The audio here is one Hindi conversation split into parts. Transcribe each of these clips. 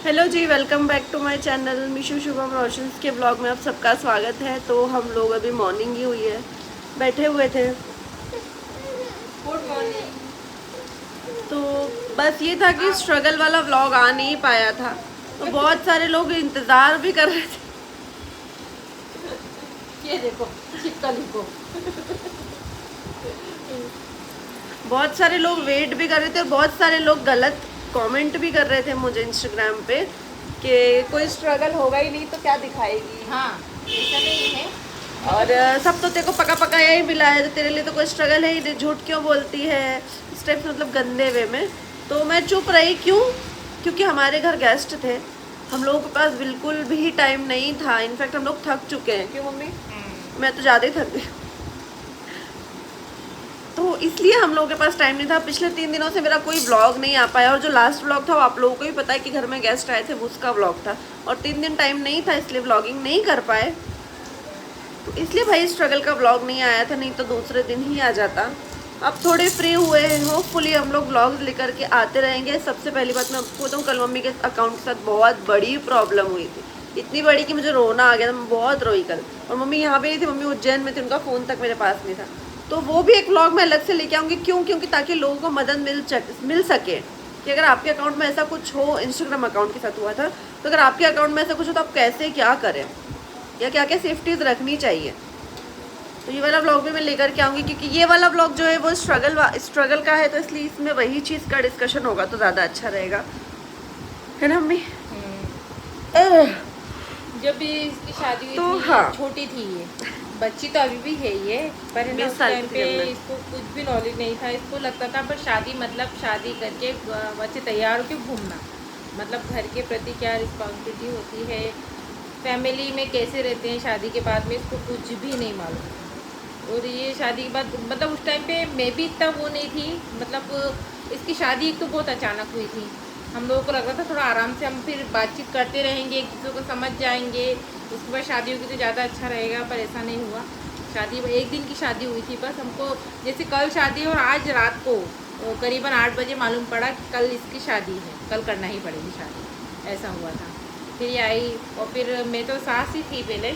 हेलो जी, welcome back to my channel Mishu Shubham Roshans के ब्लॉग में आप सबका स्वागत है। तो हम लोग अभी मॉर्निंग ही हुई है, बैठे हुए थे। Good morning. तो बस ये था कि स्ट्रगल वाला व्लॉग आ नहीं पाया था, तो बहुत सारे लोग इंतज़ार भी कर रहे थे। ये देखो छिपकली को। बहुत सारे लोग वेट भी कर रहे थे और बहुत सारे लोग गलत कमेंट भी कर रहे थे मुझे इंस्टाग्राम पे कि कोई स्ट्रगल होगा ही नहीं तो क्या दिखाएगी। हाँ, ऐसा नहीं है। और सब तो तेरे को पका पका यही मिला है, तो तेरे लिए तो कोई स्ट्रगल है ही नहीं, झूठ क्यों बोलती है, इस टाइप से मतलब गंदे वे में। तो मैं चुप रही। क्यों? क्योंकि हमारे घर गेस्ट थे, हम लोगों के पास बिल्कुल भी टाइम नहीं था। इनफैक्ट हम लोग थक चुके हैं। क्यों मम्मी? मैं तो ज़्यादा ही थक गई। तो इसलिए हम लोगों के पास टाइम नहीं था। पिछले 3 दिनों से मेरा कोई व्लॉग नहीं आ पाया, और जो लास्ट व्लॉग था वो आप लोगों को भी पता है कि घर में गेस्ट आए थे, वो उसका व्लॉग था। और 3 दिन टाइम नहीं था, इसलिए व्लॉगिंग नहीं कर पाए। तो इसलिए भाई स्ट्रगल का व्लॉग नहीं आया था, नहीं तो दूसरे दिन ही आ जाता। अब थोड़े फ्री हुए हैं, होपफुली हम लोग व्लॉग्स लेकर के आते रहेंगे। सबसे पहली बात मैं आपको बताऊँ, कल मम्मी के अकाउंट के साथ बहुत बड़ी प्रॉब्लम हुई थी, इतनी बड़ी कि मुझे रोना आ गया था। मैं बहुत रोई कल। और मम्मी यहाँ पे नहीं थी, मम्मी उज्जैन में थी, उनका फ़ोन तक मेरे पास नहीं था। तो वो भी एक व्लॉग मैं अलग से लेके आऊँगी। क्यों? क्योंकि ताकि लोगों को मदद मिल सके कि अगर आपके अकाउंट में ऐसा कुछ हो, इंस्टाग्राम अकाउंट के साथ हुआ था, तो अगर आपके अकाउंट में ऐसा कुछ हो तो आप कैसे क्या करें, या क्या क्या सेफ्टीज़ रखनी चाहिए। तो ये वाला ब्लॉग भी मैं लेकर के आऊँगी, क्योंकि ये वाला ब्लॉग जो है वो स्ट्रगल का है, तो इसलिए इसमें वही चीज़ का डिस्कशन होगा तो ज़्यादा अच्छा रहेगा, है ना मम्मी? जब भी इसकी शादी हुई तो थी, हाँ, छोटी थी ये बच्ची, तो अभी भी है ये, पर है ना 20 उस साल टाइम की पे थी जब मैं। इसको कुछ भी नॉलेज नहीं था। इसको लगता था पर शादी मतलब शादी करके बच्चे तैयार होकर घूमना, मतलब घर के प्रति क्या रिस्पॉन्सिबिलिटी होती है, फैमिली में कैसे रहते हैं शादी के बाद में, इसको कुछ भी नहीं मालूम। और ये शादी के बाद मतलब उस टाइम पे मैं भी इतना वो नहीं थी, मतलब इसकी शादी एक तो बहुत अचानक हुई थी। हम लोगों को लग रहा था थोड़ा आराम से हम फिर बातचीत करते रहेंगे, एक दूसरे को समझ जाएंगे, उसके बाद शादी होगी तो ज़्यादा अच्छा रहेगा, पर ऐसा नहीं हुआ। शादी एक दिन की शादी हुई थी बस। हमको जैसे कल शादी है और आज रात को करीबन 8 बजे मालूम पड़ा कि कल इसकी शादी है, कल करना ही पड़ेगी शादी, ऐसा हुआ था। फिर ये आई और फिर मैं तो सास ही थी पहले,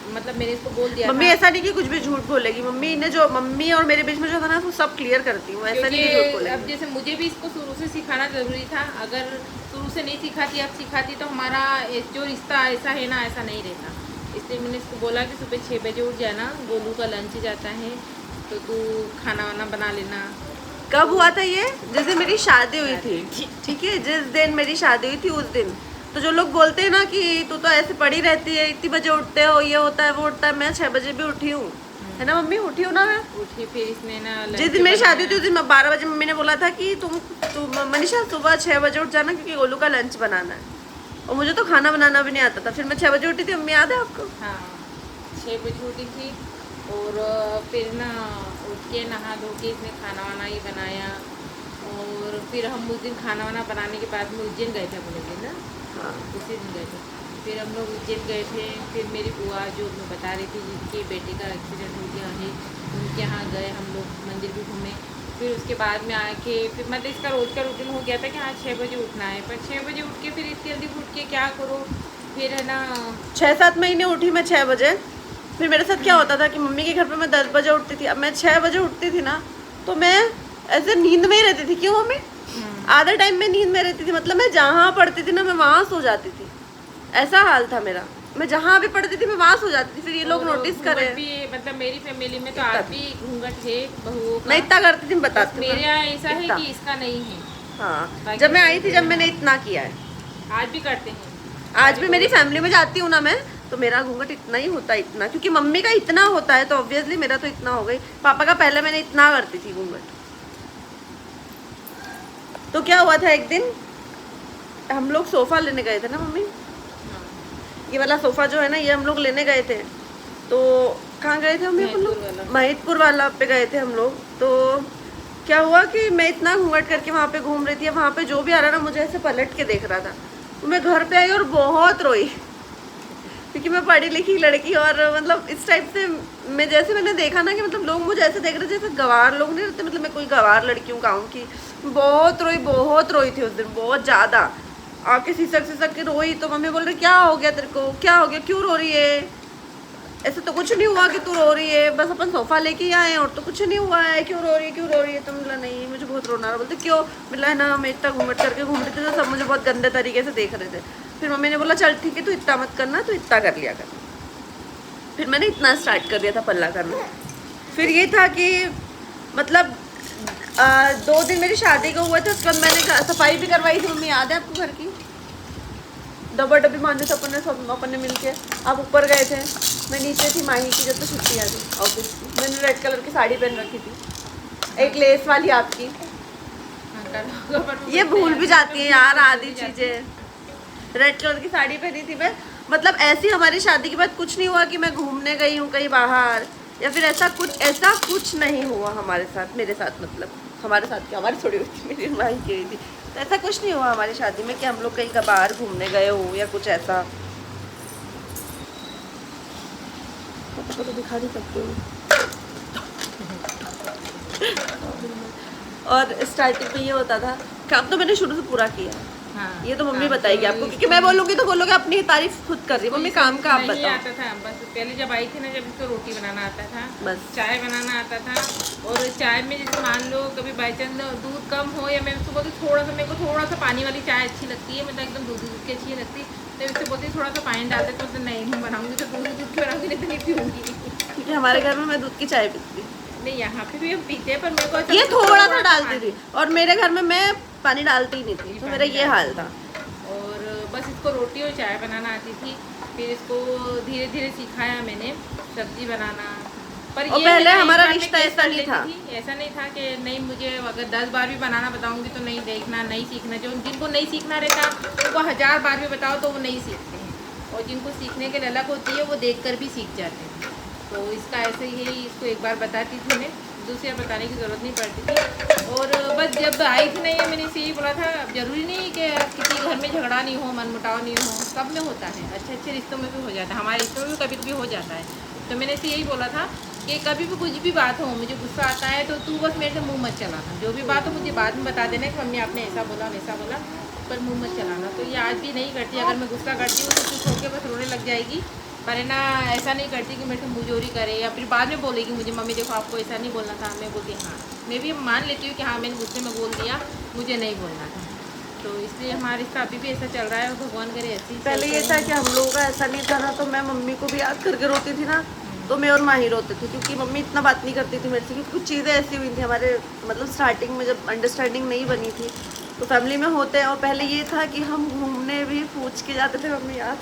मतलब मैंने इसको बोल दिया मम्मी था। ऐसा नहीं कि कुछ भी झूठ बोलेगी। मम्मी ने जो मम्मी और मेरे बीच में जो था ना, वो सब क्लियर करती हूँ, ऐसा नहीं कि झूठ क्योंकि अब बोलेगी। जैसे मुझे भी इसको शुरू से सिखाना ज़रूरी था। अगर शुरू से नहीं सिखाती, अब सिखाती, तो हमारा जो रिश्ता ऐसा है ना, ऐसा नहीं रहता। इसलिए मैंने इसको बोला कि सुबह 6 बजे उठ जाना, गोलू का लंच जाता है तो तू खाना वाना बना लेना। कब हुआ था ये? जिस दिन मेरी शादी हुई थी, ठीक है, जिस दिन मेरी शादी हुई थी उस दिन। तो जो लोग बोलते हैं ना कि तू तो ऐसे पड़ी रहती है, इतनी बजे उठते हो, ये होता है वो होता है, मैं 6 बजे भी उठी हूँ, है ना मम्मी? उठी हूँ ना मैं। उठी, फिर इसने ना जिस दिन मेरी शादी हुई थी उस दिन 12 बजे मम्मी ने बोला था कि तुम मनीषा सुबह 6 बजे उठ जाना, क्योंकि गोलू का लंच बनाना है। और मुझे तो खाना बनाना भी नहीं आता था। फिर मैं 6 बजे उठी थी, मम्मी याद है आपको? हाँ, 6 बजे उठी थी। और फिर ना उठ के नहा धो के इसने खाना वाना ही बनाया। और फिर हम उस दिन खाना वाना बनाने के बाद में उज्जैन गए थे अपने दिन ना, हाँ। उसी दिन गए थे। फिर हम लोग उज्जैन गए थे। फिर मेरी बुआ जो मैं बता रही थी जिनके बेटे का एक्सीडेंट हो गया है, उनके यहाँ गए हम लोग, मंदिर भी घूमे। फिर उसके बाद में आके फिर मतलब इसका रोज़ का रूटीन हो गया था कि हाँ 6 बजे उठना है, पर 6 बजे उठ के फिर इतनी जल्दी उठ के क्या करो, फिर है ना 6-7 महीने उठी मैं 6 बजे। फिर मेरे साथ क्या होता था कि मम्मी के घर पे मैं 10 बजे उठती थी। अब मैं 6 बजे उठती थी ना, तो मैं ऐसे नींद में ही रहती थी। क्यों मम्मी? आधा टाइम में नींद में रहती थी, मतलब मैं जहाँ पढ़ती थी ना, मैं वहाँ सो जाती थी। ऐसा हाल था मेरा, मैं जहाँ भी पढ़ती थी मैं वहाँ सो जाती थी। फिर ये लोग और नोटिस घूंघट करे। भी, मतलब मेरी फैमिली में तो आज भी घूंघट है बहुओं का। मैं इतना करती थी, मैं बताती हूँ मेरे ना, यहाँ ऐसा है इतना। कि इसका नहीं है। हाँ, बाकी जब मैं आई थी, जब हाँ, मैंने इतना किया है। आज भी करते हैं। आज भी मेरी फैमिली में जाती हूँ ना मैं, तो मेरा घूंघट इतना ही होता है, इतना। क्योंकि मम्मी का इतना होता है तो ऑब्वियसली मेरा तो इतना हो गई। पापा का पहले मैंने इतना करती थी घूंघट। तो क्या हुआ था, एक दिन हम लोग सोफा लेने गए थे ना मम्मी, हाँ, ये वाला सोफा जो है ना, ये हम लोग लेने गए थे। तो कहाँ गए थे हम महितपुर लोग? वाला। महितपुर वाला पे गए थे हम लोग। तो क्या हुआ कि मैं इतना घूंघट करके वहाँ पे घूम रही थी, वहाँ पे जो भी आ रहा ना मुझे ऐसे पलट के देख रहा था। तो मैं घर पे आई और बहुत रोई, क्योंकि मैं पढ़ी लिखी लड़की, और मतलब इस टाइप से मैं, जैसे मैंने देखा ना कि मतलब लोग मुझे ऐसे देख रहे जैसे गंवार लोग नहीं रहते, मतलब मैं कोई गंवार लड़की हूँ गाँव की। बहुत रोई थी उस दिन, बहुत ज़्यादा। आके सिसक के रोई, तो मम्मी बोल रही क्या हो गया तेरे को, क्या हो गया, क्यों रो रही है, ऐसे तो कुछ नहीं हुआ कि तू रो रही है, बस अपन सोफा लेके ही आए और तो कुछ नहीं हुआ है, क्यों रो रही है, क्यों रो रही है। तो मिला नहीं मुझे बहुत रोना रहा। बोलते क्यों, मिला है ना मैं इतना घूमट करके घूम रही थी तो सब मुझे बहुत गंदे तरीके से देख रहे थे। फिर मम्मी ने बोला चल ठीक है तू इतना मत करना, तू इतना कर लिया कर। फिर मैंने इतना स्टार्ट कर दिया था पल्ला करना। फिर ये था कि मतलब 2 दिन मेरी शादी को हुआ था, उसके बाद मैंने सफाई भी करवाई थी। मम्मी याद है आपको घर की, डब्बा डब्बी मारने से अपन ने मिल के। आप ऊपर गए थे, मैं नीचे थी माही की जब तो छुट्टी आ गई ऑफिस की। मैंने रेड कलर की साड़ी पहन रखी थी, एक लेस वाली आपकी। ये भूल भी जाती है यार आधी चीज़ें। रेड कलर की साड़ी पहनी थी मैं। मतलब ऐसी हमारी शादी के बाद कुछ नहीं हुआ कि मैं घूमने गई हूँ कहीं बाहर या फिर ऐसा कुछ नहीं हुआ हमारे साथ, मेरे साथ। मतलब हमारे साथ क्या, हमारी थोड़ी हुई थी, मेरी माही की हुई थी। तो ऐसा कुछ नहीं हुआ हमारी शादी में कि हम लोग कहीं का बाहर घूमने गए हो या कुछ ऐसा। तो दिखा नहीं सकती हूँ। और स्टार्टिंग में ये होता था, काम तो मैंने शुरू से पूरा किया। हाँ, ये तो मम्मी बताएगी आपको, क्योंकि मैं बोलूँगी तो बोलोगे अपनी तारीफ खुद कर रही है। मम्मी काम का आप नहीं बताओ। आता था, बस पहले जब आई थी ना, जब इसको रोटी बनाना आता था, बस चाय बनाना आता था। और चाय में जैसे मान लो कभी बाई चांस दूध कम हो, या मैं उसको बोलती थोड़ा सा, मेरे को थोड़ा सा पानी वाली चाय अच्छी लगती है, मतलब एकदम दूध की अच्छी लगती, तो इससे बोलती थोड़ा सा पानी डालते, तो नहीं बनाऊंगी तो दूध की बनाऊंगी, नहीं तो नहीं पीऊंगी। क्योंकि हमारे घर में मैं दूध की चाय पीती थी। नहीं, यहाँ पे भी हम पीते हैं, पर मेरे को ये थोड़ा सा डालती थी, और मेरे घर में मैं पानी डालती ही नहीं थी, तो मेरा ये हाल था। और बस इसको रोटी और चाय बनाना आती थी। फिर इसको धीरे धीरे सिखाया मैंने सब्जी बनाना। पर और ये पहले मैं हमारा एक बार में रिश्ता केस ऐसा कर नहीं लेती था। थी। ऐसा नहीं था कि नहीं, मुझे अगर 10 बार भी बनाना बताऊंगी तो नहीं देखना, नहीं सीखना। जो जिनको नहीं सीखना रहता उनको 1000 बार भी बताओ तो वो नहीं सीखते हैं, और जिनको सीखने के लिए अलग होती है वो देख कर भी सीख जाते हैं। तो इसका ऐसे ही इसको एक बार बताती थी मैं, दूसरी बार बताने की ज़रूरत नहीं पड़ती थी। और बस जब आई थी नहीं, मैंने इसे यही बोला था, अब ज़रूरी नहीं कि किसी घर में झगड़ा नहीं हो, मनमुटाव नहीं हो, सब में होता है, अच्छे अच्छे रिश्तों में भी हो जाता है, हमारे रिश्तों में भी कभी कभी हो जाता है। तो मैंने इसे यही बोला था कि कभी भी कुछ भी बात हो, मुझे गुस्सा आता है तो तू बस मेरे से मुँह मत चलाना, जो भी बात हो मुझे बाद में बता देना कि मम्मी आपने ऐसा बोला वैसा बोला, पर मुँह मत चलाना। तो ये आज भी नहीं करती। अगर मैं गुस्सा करती हूँ तो चुप होकर बस रोने लग जाएगी, पर है ना ऐसा नहीं करती कि मेरे से मुँहजोरी करे, या फिर बाद में बोलेगी मुझे, मम्मी देखो आपको ऐसा नहीं बोलना था। मैं बोलती हाँ, मैं भी मान लेती हूँ कि हाँ मैंने गुस्से में बोल दिया, मुझे नहीं बोलना था। तो इसलिए हमारा रिश्ता अभी भी ऐसा चल रहा है, और भगवान करे ऐसे ही। पहले ये था कि हम लोगों का ऐसा नहीं था ना, तो मैं मम्मी को भी याद करके रोती थी ना, तो मैं और माही रोते थे, क्योंकि मम्मी इतना बात नहीं करती थी मेरे से। क्योंकि कुछ चीज़ें ऐसी हुई थी हमारे, मतलब स्टार्टिंग में जब अंडरस्टैंडिंग नहीं बनी थी तो फैमिली में होते हैं। और पहले ये था कि हम घूमने भी पूछ के जाते थे, मम्मी याद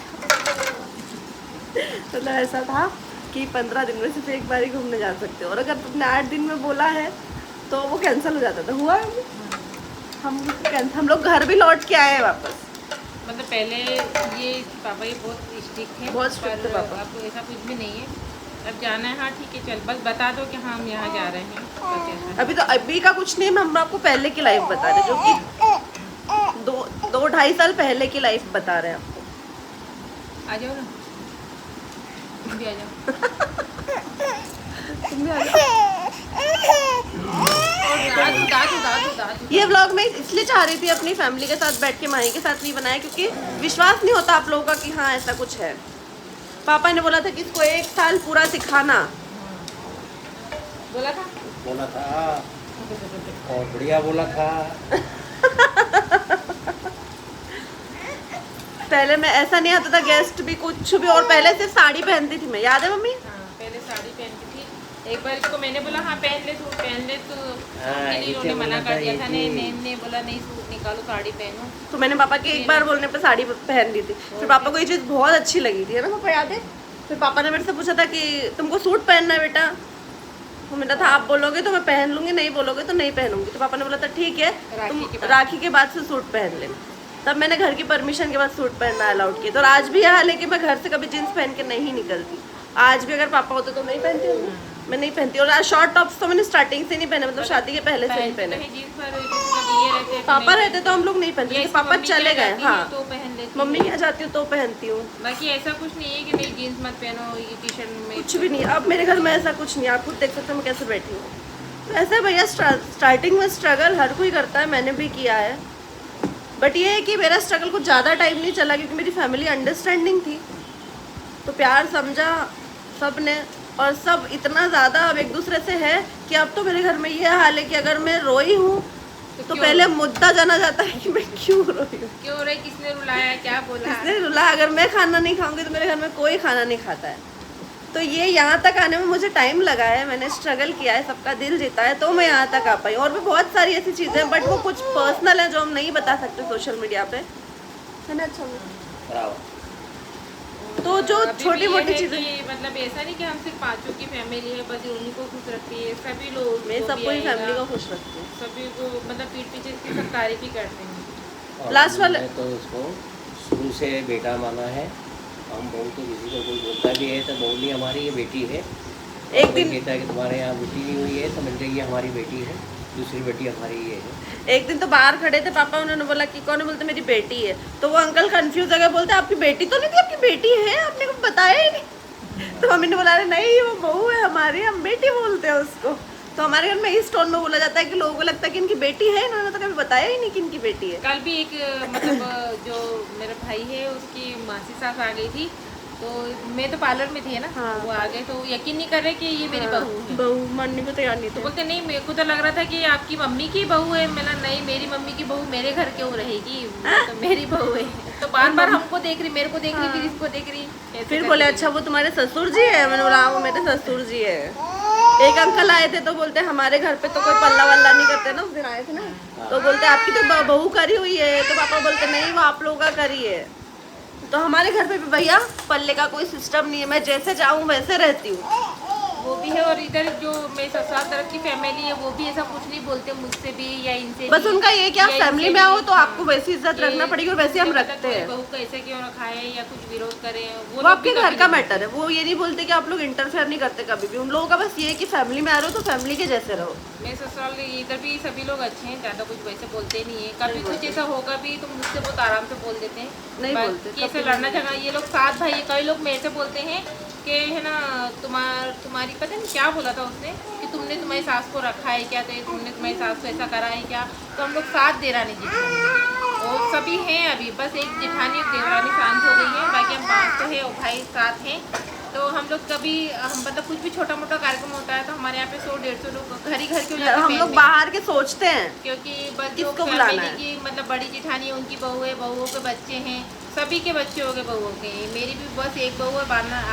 मतलब ऐसा था कि 15 दिन में सिर्फ एक बार ही घूमने जा सकते हो, और अगर तुमने 8 दिन में बोला है तो वो कैंसिल हो जाता था। हुआ है हम लोग घर भी लौट के आए हैं वापस। मतलब पहले ये पापा ये बहुत स्ट्रिक्ट थे, बहुत strict थे पापा। अब ऐसा कुछ भी नहीं है। अब जाना है, हाँ ठीक है चल, बस बता दो कि हाँ हम यहाँ जा रहे हैं, बस ऐसा है। अभी तो अभी का कुछ नहीं, हम आपको पहले की लाइफ बता रहे हैं, जो कि 2-2.5 साल पहले की लाइफ बता रहे हैं आपको। आ जाओ ना, तुम भी आ जाओ। तुम भी आ जाओ। दादू ये व्लॉग मैं इसलिए चाह रही थी अपनी फैमिली के साथ बैठ के, माही के साथ नहीं बनाया, क्योंकि विश्वास नहीं होता आप लोगों का कि हाँ ऐसा कुछ है। पापा ने बोला था कि इसको 1 साल पूरा सिखाना। बोला था और बढ़िया बोला था। पहले मैं ऐसा नहीं आता था, गेस्ट भी कुछ भी, और पहले सिर्फ साड़ी पहनती थी मैं, याद है मम्मी? हाँ, पहले साड़ी पहनती थी। एक बार इसको मैंने बोला हाँ पहन ले सूट पहन ले, तो इन्होंने मना कर दिया था। ने बोला नहीं सूट निकालो साड़ी पहनो। तो मैंने पापा के एक बार बोलने पे साड़ी पहन ली थी। फिर पापा को ये चीज़ बहुत अच्छी लगी थी, है ना पापा, याद है? फिर पापा ने मेरे से पूछा था कि तुमको सूट पहनना है बेटा, तो मैंने था आप बोलोगे तो मैं पहन लूँगी, नहीं बोलोगे तो नहीं पहनूंगी। तो पापा ने बोला था ठीक है, तुम राखी के बाद से सूट पहन ले। तब मैंने घर की परमिशन के बाद सूट पहनना अलाउड किया। तो आज भी यहाँ लेके मैं घर से कभी जीन्स पहन के नहीं निकलती। आज भी अगर पापा होते तो नहीं पहनती हूँ, मैं नहीं पहनती। और शॉर्ट टॉप्स तो मैंने स्टार्टिंग से नहीं पहने, मतलब शादी के पहले से नहीं पहने। पापा रहते तो हम लोग नहीं पहनते, पापा चले गए हाँ, तो पहन लेती, मम्मी क्या जाती हूँ तो पहनती हूँ। बाकी ऐसा कुछ नहीं है कि नहीं जीन्स मत पहनो, ये टी शर्ट में कुछ भी नहीं, अब मेरे घर में ऐसा कुछ नहीं। आप खुद देख सकते हो मैं कैसे बैठी हूँ। तो ऐसे भैया स्टार्टिंग में स्ट्रगल हर कोई करता है, मैंने भी किया है, बट ये है कि मेरा स्ट्रगल कुछ ज़्यादा टाइम नहीं चला क्योंकि मेरी फैमिली अंडरस्टैंडिंग थी, तो प्यार समझा सब ने, और सब इतना ज़्यादा अब एक दूसरे से है कि अब तो मेरे घर में ये हाल है कि अगर मैं रोई हूँ तो पहले मुद्दा जाना जाता है कि मैं क्यों रोई हूँ, क्यों रे, किसने रुलाया, क्या बोला, किसने रुला। अगर मैं खाना नहीं खाऊंगी तो मेरे घर में कोई खाना नहीं खाता है। तो ये यहाँ तक आने में मुझे टाइम लगा है, मैंने स्ट्रगल किया है, सबका दिल जीता है, तो मैं यहाँ तक आ पाई। और भी बहुत सारी ऐसी चीज़ें हैं बट वो कुछ पर्सनल है जो हम नहीं बता सकते सोशल मीडिया पे, है ना। अच्छा, बराबर। तो जो अभी भी छोटी ये मोटी है चीज़ें, कि मतलब ऐसा नहीं कि हम सिर्फ पांचों की फैमिली है बस उन्हीं को खुश रखती है, सभी लोग मैं जो सबको भी ही फैमिली आएगा, को खुश रखती हूँ। सभी को मतलब पीठ पीछे इसकी सब तारीफ ही करते हैं। और लास्ट वाले- हमने तो उसको शुरू से बेटा माना है। हम बहू तो किसी को कोई बोलता भी है तो बहू नहीं हमारी, ये बेटी है। एक कोई दिन कहता है कि तुम्हारे यहाँ बेटी नहीं हुई है तो मिलते ये हमारी बेटी है, दूसरी बेटी हमारी ये है। एक दिन तो बाहर खड़े थे पापा, उन्होंने बोला कि कौन है, बोलते मेरी बेटी है। तो वो अंकल कंफ्यूज हो गए, बोलते आपकी बेटी तो नहीं थी, आपकी बेटी है, आपने कुछ बताया ही नहीं। तो मम्मी ने बोला नहीं वो बहू है हमारी, हम बेटी बोलते हैं उसको। तो हमारे घर में इस टोन में बोला जाता है कि लोगों को लगता है कि इनकी बेटी है, इन्होंने तो कभी बताया ही नहीं कि इनकी बेटी है। कल भी एक मतलब जो मेरा भाई है उसकी मासी सास आ गई थी, तो मैं तो पार्लर में थी ना, हाँ। वो आ गए तो यकीन नहीं कर रहे कि ये मेरी बहू है। बहू मानने को तैयार नहीं तो थे। बोलते नहीं, मेरे को तो लग रहा था कि आपकी मम्मी की बहू है। मैंने नहीं, मेरी मम्मी की बहू मेरे घर क्यों रहेगी, वो तो मेरी बहू है। तो बार बार हमको देख रही, मेरे को देख रही, फिर इसको देख रही, ऐसे फिर करके बोले अच्छा वो तुम्हारे ससुर जी है, मैंने बोला हाँ वो मेरे ससुर जी है। एक अंकल आए थे तो बोलते हमारे घर पे तो कोई पल्ला वल्ला नहीं करते ना, उस दिन आए थे ना, तो बोलते आपकी तो बहू करी हुई है। तो पापा बोलते नहीं वो आप लोगों का करी है। तो हमारे घर पे भी भैया पल्ले का कोई सिस्टम नहीं है, मैं जैसे चाहूँ वैसे रहती हूँ। वो भी है। और इधर जो मेरे ससुराल तरफ की फैमिली है वो भी ऐसा कुछ नहीं बोलते मुझसे भी या इनसे बस भी, उनका ये क्या या फैमिली इनसे में आओ भी, तो हाँ, आपको वैसी इज्जत ये रखना पड़ेगी और वैसे हम मुझसे रखते कोई हैं। बहू को ऐसे क्यों रखा है या कुछ विरोध करे, वो लोग आपके भी घर कभी का नहीं मैटर है, वो ये नहीं बोलते कि आप लोग इंटरफेयर नहीं करते कभी भी। उन लोगों का बस ये है कि फैमिली में आ रहे हो तो फैमिली के जैसे रहो। मेरे ससुराल इधर भी सभी लोग अच्छे हैं, ज़्यादा कुछ वैसे बोलते नहीं है। कभी कुछ ऐसा होगा भी तो मुझसे बहुत आराम से बोल देते हैं, नहीं बाकी बोलते, ऐसे लड़ना झगड़ा। ये लोग साथ भाई, कई लोग मेरे से बोलते हैं कि है ना तुम्हारी पता नहीं क्या बोला था उसने कि तुमने तुम्हारी सास को रखा है क्या, तो तुमने तुम्हारी सास को ऐसा करा है क्या। तो हम लोग साथ देरानी जेठानी और सभी हैं, अभी बस एक जेठानी और देवरानी शांत हो गई है, बाकी हम 5 तो है और भाई साथ हैं। तो हम लोग कभी हम मतलब कुछ भी छोटा मोटा कार्यक्रम होता है तो हमारे यहाँ पे 100-150 लोग घर ही घर के हो जाते हैं। हम लोग बाहर के सोचते हैं क्योंकि बस जो किसको बुलाना फैमिली है। की मतलब बड़ी जेठानी है उनकी बहू है, बहुओं के बच्चे हैं, सभी के बच्चे हो गए बहुओं के। मेरी भी बस एक बहू है,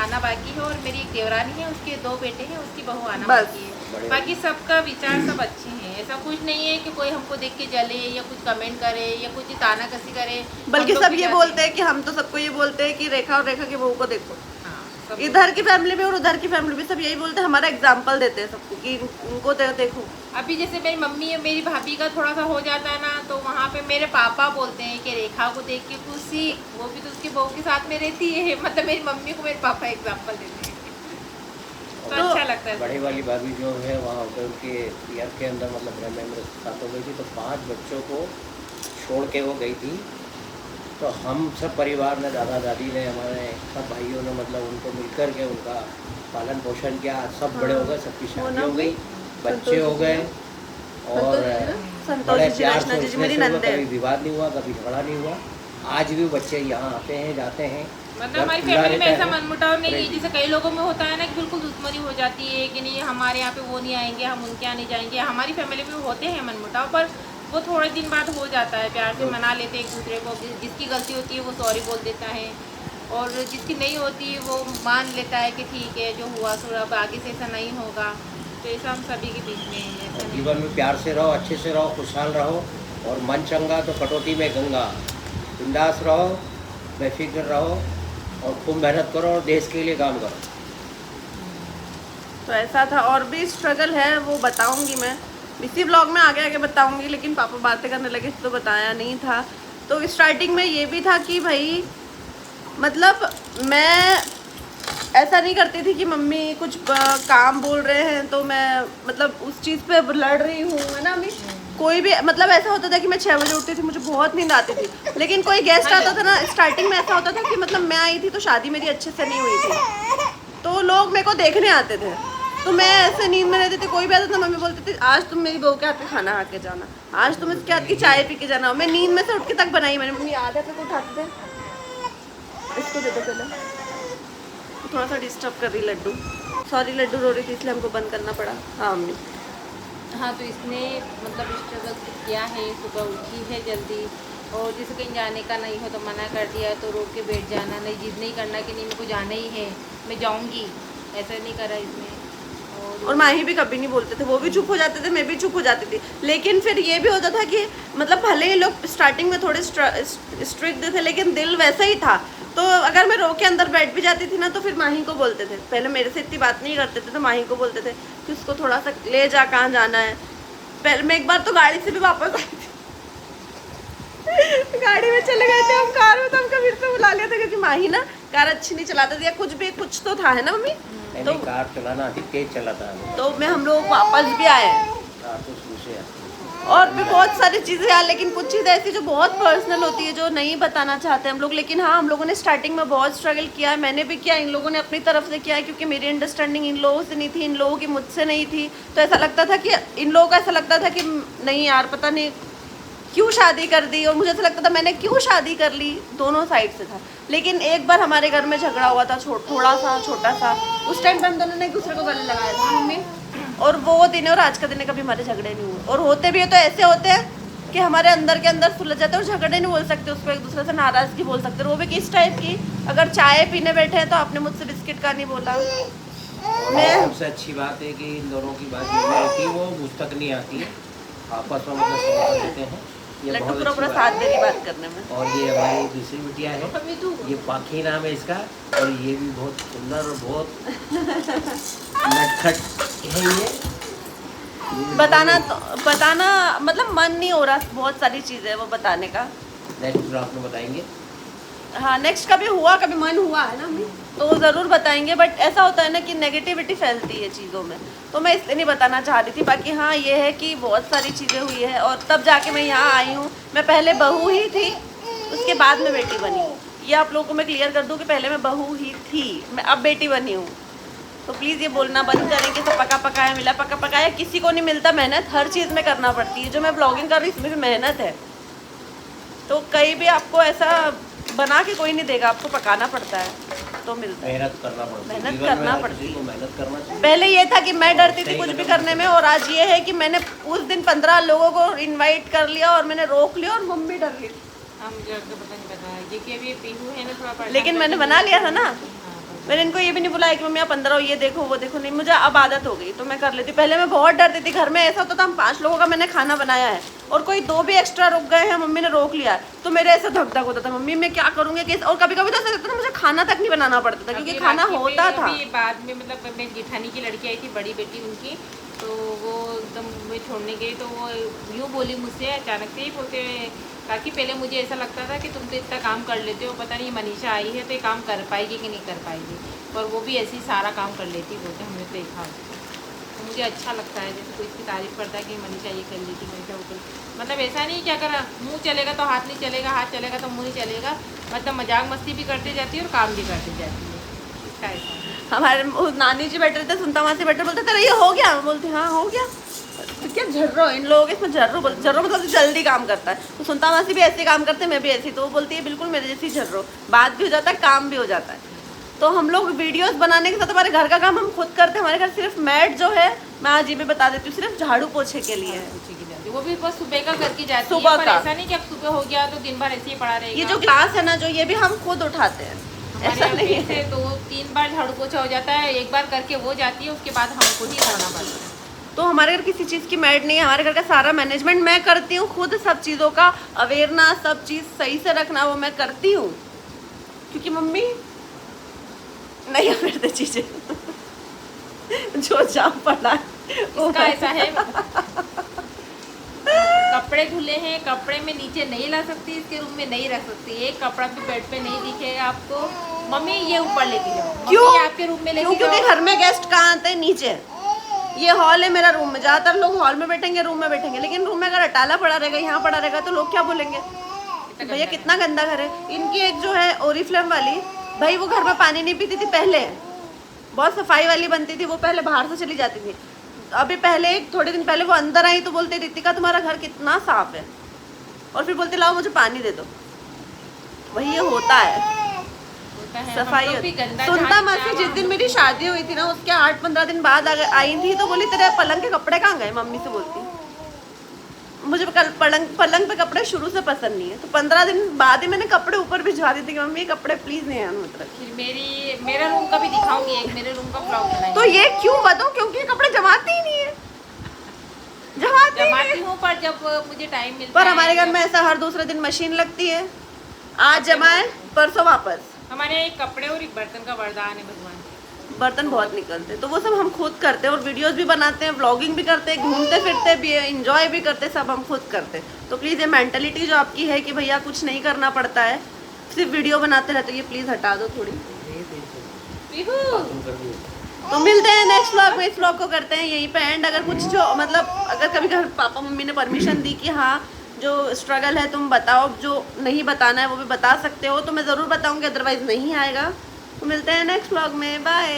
आना बाकी है, और मेरी एक देवरानी है, उसके 2 बेटे हैं, उसकी बहू आना बस। बाकी है। बाकी सबका विचार सब अच्छे हैं, ऐसा कुछ नहीं है कि कोई हमको देख के जले या कुछ कमेंट करे या कुछ ताना कसी करे। बल्कि हम लोग सब भी ये जाते बोलते हैं कि हम तो सबको ये बोलते हैं कि रेखा और रेखा की बहू को देखो। हाँ, सब इधर की फैमिली में और उधर की फैमिली में सब यही बोलते हैं, हमारा एग्जाम्पल देते हैं सबको कि उनको देखो। अभी जैसे मेरी मम्मी है, मेरी भाभी का थोड़ा सा हो जाता है ना, तो वहाँ पे मेरे पापा बोलते हैं कि रेखा को देख के कुछ सीख, वो भी तो उसकी बहू के साथ में रहती है। मतलब मेरी मम्मी को मेरे पापा एग्जाम्पल देते हैं, तो अच्छा लगता है। बड़ी वाली भाभी जो है वहाँ होटल के ईयर के अंदर मतलब रहने में साथ हो गई थी, तो 5 बच्चों को छोड़ के वो गई थी। तो हम सब परिवार ने, दादा दादी ने, हमारे सब भाइयों ने मतलब उनको मिलकर के उनका पालन पोषण किया। सब बड़े हो गए, सबकी शादी हो गई, बच्चे हो गए और बड़े प्यार से उसमें से हुआ, कभी विवाद नहीं हुआ, कभी झगड़ा नहीं हुआ। आज भी बच्चे यहाँ आते हैं जाते हैं। मतलब हमारी फैमिली में ऐसा मनमुटाव नहीं है जैसे कई लोगों में होता है ना कि बिल्कुल दुश्मनी हो जाती है कि नहीं हमारे यहाँ पे वो नहीं आएंगे, हम उनके यहाँ नहीं जाएंगे। हमारी फैमिली में होते हैं मनमुटाव, पर वो थोड़े दिन बाद हो जाता है, प्यार से मना लेते हैं एक दूसरे को। जिसकी गलती होती है वो सॉरी बोल देता है, और जिसकी नहीं होती वो मान लेता है कि ठीक है जो हुआ सो अब आगे से ऐसा नहीं होगा। तो ऐसा हम सभी के बीच में है। जीवन में प्यार से रहो, अच्छे से रहो, खुशहाल रहो, और मन चंगा तो कटौती में गंगा। बिंदास रहो, बेफिक्र रहो, और खूब मेहनत करो और देश के लिए काम करो। तो ऐसा था, और भी स्ट्रगल है वो बताऊंगी मैं इसी ब्लॉग में आगे आगे बताऊंगी, लेकिन पापा बातें करने लगे तो बताया नहीं था। तो स्टार्टिंग में ये भी था कि भाई मतलब मैं ऐसा नहीं करती थी कि मम्मी कुछ काम बोल रहे हैं तो मैं मतलब उस चीज़ पे लड़ रही हूँ, है ना। अम्मी कोई भी मतलब ऐसा होता था कि मैं 6 बजे उठती थी, मुझे बहुत नींद आती थी, लेकिन कोई गेस्ट आता था ना, स्टार्टिंग में ऐसा होता था कि मतलब मैं आई थी तो शादी मेरी अच्छे से नहीं हुई थी, तो लोग मेरे को देखने आते थे तो मैं ऐसे नींद में रहती थी, कोई भी आता था मम्मी बोलती थी आज तुम मेरी बहू के हाथ का खाना खा के जाना, आज तुम इसके हाथ की चाय पी के जाना। मैं नींद में से उठ के तक बनाई मैंने, मम्मी याद है को उठाते थे, इसको दे दो पहले, थोड़ा सा डिस्टर्ब कर रही लड्डू, सॉरी लड्डू रो रही थी इसलिए हमको बंद करना पड़ा। हाँ मम्मी। हाँ तो इसने मतलब स्ट्रगल किया है, सुबह उठी है जल्दी, और जिसे कहीं जाने का नहीं हो तो मना कर दिया, तो रोक के बैठ जाना, नहीं जिद नहीं करना कि नहीं मेरे को जाना ही है मैं जाऊँगी, ऐसा नहीं करा इसने। और माही भी कभी नहीं बोलते थे, वो भी चुप हो जाते थे, मैं भी चुप हो जाती थी। लेकिन फिर ये भी होता था कि मतलब भले ही लोग स्टार्टिंग में थोड़े स्ट्रिक्ट थे लेकिन दिल वैसा ही था। तो अगर मैं रो के अंदर बैठ भी जाती थी ना तो फिर माही को बोलते थे, पहले मेरे से इतनी बात नहीं करते थे तो माही को बोलते थे कि उसको थोड़ा सा ले जा, कहाँ जाना है। पहले मैं एक बार तो गाड़ी से भी वापस आई थी गाड़ी में चले गए थे हम, कार में, तो हमको फिर से बुला लिया था क्योंकि माही ना कार अच्छी नहीं चलाते थे या कुछ भी, कुछ तो था, है ना मम्मी? तो कार चलाना अधिक तेज चलाता है, तो मैं हम लोग वापस भी आए और भी बहुत सारी चीज़ें यार, लेकिन कुछ चीज़ें ऐसी जो बहुत पर्सनल होती है जो नहीं बताना चाहते हम लोग। लेकिन हाँ, हम लोगों ने स्टार्टिंग में बहुत स्ट्रगल किया है, मैंने भी किया, इन लोगों ने अपनी तरफ से किया है, क्योंकि मेरी अंडरस्टैंडिंग इन लोगों से नहीं थी, इन लोगों की मुझसे नहीं थी। तो ऐसा लगता था कि इन लोगों को ऐसा लगता था कि नहीं यार पता नहीं क्यों शादी कर दी, और मुझे ऐसा लगता था मैंने क्यों शादी कर ली, दोनों साइड से था। लेकिन एक बार हमारे घर में झगड़ा हुआ था, थोड़ा सा छोटा सा, उस टाइम पे हम दोनों ने एक दूसरे को गले लगाया था मम्मी, और वो दिन और आज का दिन कभी हमारे झगड़े नहीं हुए, और होते भी है तो ऐसे होते हैं कि हमारे अंदर के अंदर सुलझ जाते हैं और झगड़े नहीं बोल सकते, उसको एक दूसरे से नाराज़गी बोल सकते। वो भी किस टाइप की, अगर चाय पीने बैठे हैं तो आपने मुझसे बिस्किट का नहीं बोला। मैं सबसे अच्छी बात है कि इन दोनों की बात जो है वो मुझ तक नहीं आती है, आपस में मतलब समझ लेते हैं, ये लड्डू बहुत पूरा अच्छी साथ बात दे रही है। बात करने में। और ये हमारी दूसरी बिटिया है, ये पाखी नाम है इसका, और ये भी बहुत सुंदर और बहुत नटखट है ये बताना मतलब मन नहीं हो रहा, बहुत सारी चीज़ें वो बताने का। नेक्स्ट ब्लॉग में बताएंगे। हाँ नेक्स्ट कभी हुआ, कभी मन हुआ है ना मम्मी तो ज़रूर बताएंगे, बट ऐसा होता है ना कि नेगेटिविटी फैलती है चीज़ों में, तो मैं इसलिए नहीं बताना चाह रही थी। बाकी हाँ ये है कि बहुत सारी चीज़ें हुई है, और तब जाके मैं यहाँ आई हूँ। मैं पहले बहू ही थी, उसके बाद में बेटी बनी हूँ। ये आप लोगों को मैं क्लियर कर दूँ कि पहले मैं बहू ही थी, मैं अब बेटी बनी हूँ। तो प्लीज़ ये बोलना बंद करें कि सब पका पकाया मिला, पका पकाया किसी को नहीं मिलता। मेहनत हर चीज़ में करना पड़ती है, जो मैं ब्लॉगिंग कर रही हूँ इसमें भी मेहनत है। तो कहीं भी आपको ऐसा बना के कोई नहीं देगा, आपको पकाना पड़ता है तो मिलता है। मेहनत करना पड़ता है, मेहनत जीवन करना में पड़ती है। मेहनत करना चाहिए। पहले ये था कि मैं डरती थी कुछ भी करने में, और आज ये है कि मैंने उस दिन 15 लोगों को इनवाइट कर लिया और मैंने रोक लिया, और मम्मी डर गई। हम जो पता नहीं पता ये कि अभी पीहू है ना थोड़ा, लेकिन मैंने बना लिया था ना, मैंने इनको ये भी नहीं बुलाया कि मम्मी आप 15 हो, ये देखो वो देखो, नहीं, मुझे अब आदत हो गई तो मैं कर लेती। पहले मैं बहुत डरती थी, घर में ऐसा होता था हम 5 लोगों का मैंने खाना बनाया है और कोई 2 भी एक्स्ट्रा रुक गए हैं, मम्मी ने रोक लिया, तो मेरे ऐसा धक धक होता था, मम्मी मैं क्या करूँगी कैसे। और कभी कभी तो ऐसा लगता था मुझे खाना तक नहीं बनाना पड़ता था, क्योंकि खाना होता था। बाद में मतलब मेरी जेठानी की लड़की आई थी, बड़ी बेटी उनकी, तो वो एकदम मैं छोड़ने गई तो वो यूँ बोली मुझसे, अचानक से ही बोलते ताकि पहले मुझे ऐसा लगता था कि तुम तो इतना काम कर लेते हो, पता नहीं मनीषा आई है तो ये काम कर पाएगी कि नहीं कर पाएगी, पर वो भी ऐसे ही सारा काम कर लेती, बोलते हमने तो देखा। तो मुझे अच्छा लगता है जैसे कोई इसकी तारीफ़ करता है कि मनीषा ये कर लेती, मनीषा वो कर, मतलब ऐसा नहीं कि अगर मुँह चलेगा तो हाथ नहीं चलेगा, हाथ चलेगा तो मुँह नहीं चलेगा, मतलब मजाक मस्ती भी करती जाती है और काम भी करती जाती है, इसका ऐसा। हमारे नानी जी बैठे थे, सुनता मासी बैठे, बोलते तेरा ये हो गया, बोलते हाँ हो गया। तो क्या झर्रो, इन लोगों के इसमें झर्रो मतलब जल्दी काम करता है। तो सुनता मासी भी ऐसे काम करते हैं, मैं भी ऐसी, तो वो बोलती है बिल्कुल मेरे जैसी झर्रो, बात भी हो जाता है काम भी हो जाता है। तो हम लोग वीडियोस बनाने के साथ हमारे घर का काम हम खुद करते हैं। हमारे घर सिर्फ मैट जो है, मैं आज ये भी बता देती हूँ, सिर्फ झाड़ू पोछे के लिए है, वो भी बस सुबह का करके जाती है, सुबह पर का। ऐसा नहीं कि अब सुबह हो गया तो दिन भर ऐसे ही पड़ा रहेगा। ये जो ग्लास है ना जो, ये भी हम खुद उठाते हैं, ऐसा नहीं है। से 2-3 बार झाड़ू पोछा हो जाता है, एक बार करके वो जाती है, उसके बाद हमको ही करना पड़ता है। तो हमारे घर किसी चीज़ की मैड नहीं है, हमारे घर का सारा मैनेजमेंट मैं करती हूँ खुद, सब चीज़ों का अवेयरनेस, सब चीज़ सही से रखना वो मैं करती हूँ, क्योंकि मम्मी नहीं अवेयर चीज़ें जो जहाँ पड़ा इसका ऐसा है कपड़े धुले हैं, कपड़े में नीचे नहीं ला सकती, इसके रूम में नहीं रख सकती, एक कपड़ा भी बेड पे नहीं दिखेगा आपको, मम्मी ये ऊपर लेके जाओ, क्यों आपके रूम में लेके जाओ, क्योंकि घर में गेस्ट कहाँ आते हैं, नीचे। ये हॉल है मेरा, रूम में ज़्यादातर लोग हॉल में बैठेंगे, रूम में बैठेंगे, लेकिन रूम में अगर अटाला पड़ा रहेगा, यहाँ पड़ा रहेगा, तो लोग क्या बोलेंगे, भैया कितना गंदा घर है। इनकी एक जो है ओरिफ्लेम वाली, भाई वो घर में पानी नहीं पीती थी पहले, बहुत सफाई वाली बनती थी, वो पहले बाहर से चली जाती थी। अभी पहले थोड़े दिन पहले वो अंदर आई तो बोलते रितिका तुम्हारा घर कितना साफ है, और फिर बोलते लाओ मुझे पानी दे दो। वही ये होता है सफाई। सुनता मासी जिस दिन मेरी शादी हुई थी ना, उसके 8-15 दिन बाद आई थी तो बोली तेरे पलंग के कपड़े कहाँ गए, मम्मी से बोलती। मुझे पलंग पे कपड़े शुरू से पसंद नहीं है, तो 15 दिन बाद ही मैंने कपड़े ऊपर भिजवा दी थी कि मम्मी कपड़े प्लीज नहीं आने मतलब। फिर मेरा रूम का भी दिखाऊंगी, एक मेरे रूम का ब्लॉग बनाएंगे। तो ये क्यों बताऊं, क्योंकि ये कपड़े जमाती ही नहीं है। जमाती हूँ पर जब मुझे टाइम मिलता है। पर हमारे घर में ऐसा हर दूसरे दिन मशीन लगती है, आज जमाए परसों वापस। हमारे एक कपड़े और एक बर्तन का वरदान है भगवान। बर्तन बहुत निकलते, तो वो सब हम खुद करते हैं और वीडियोस भी बनाते हैं, व्लॉगिंग भी करते हैं, घूमते फिरते भी है, एंजॉय भी करते हैं, सब हम खुद करते हैं। तो प्लीज़ ये मेंटलिटी जो आपकी है कि भैया कुछ नहीं करना पड़ता है, सिर्फ वीडियो बनाते रहते, ये प्लीज़ हटा दो थोड़ी। तो मिलते हैं नेक्स्ट व्लॉग में। इस व्लॉग को करते हैं यहीं पे एंड। अगर कुछ जो मतलब अगर कभी घर पापा मम्मी ने परमिशन दी कि हाँ जो स्ट्रगल है तुम बताओ, जो नहीं बताना है वो भी बता सकते हो, तो मैं ज़रूर बताऊँगी, अदरवाइज़ नहीं आएगा। तो मिलते हैं नेक्स्ट व्लॉग में, बाय।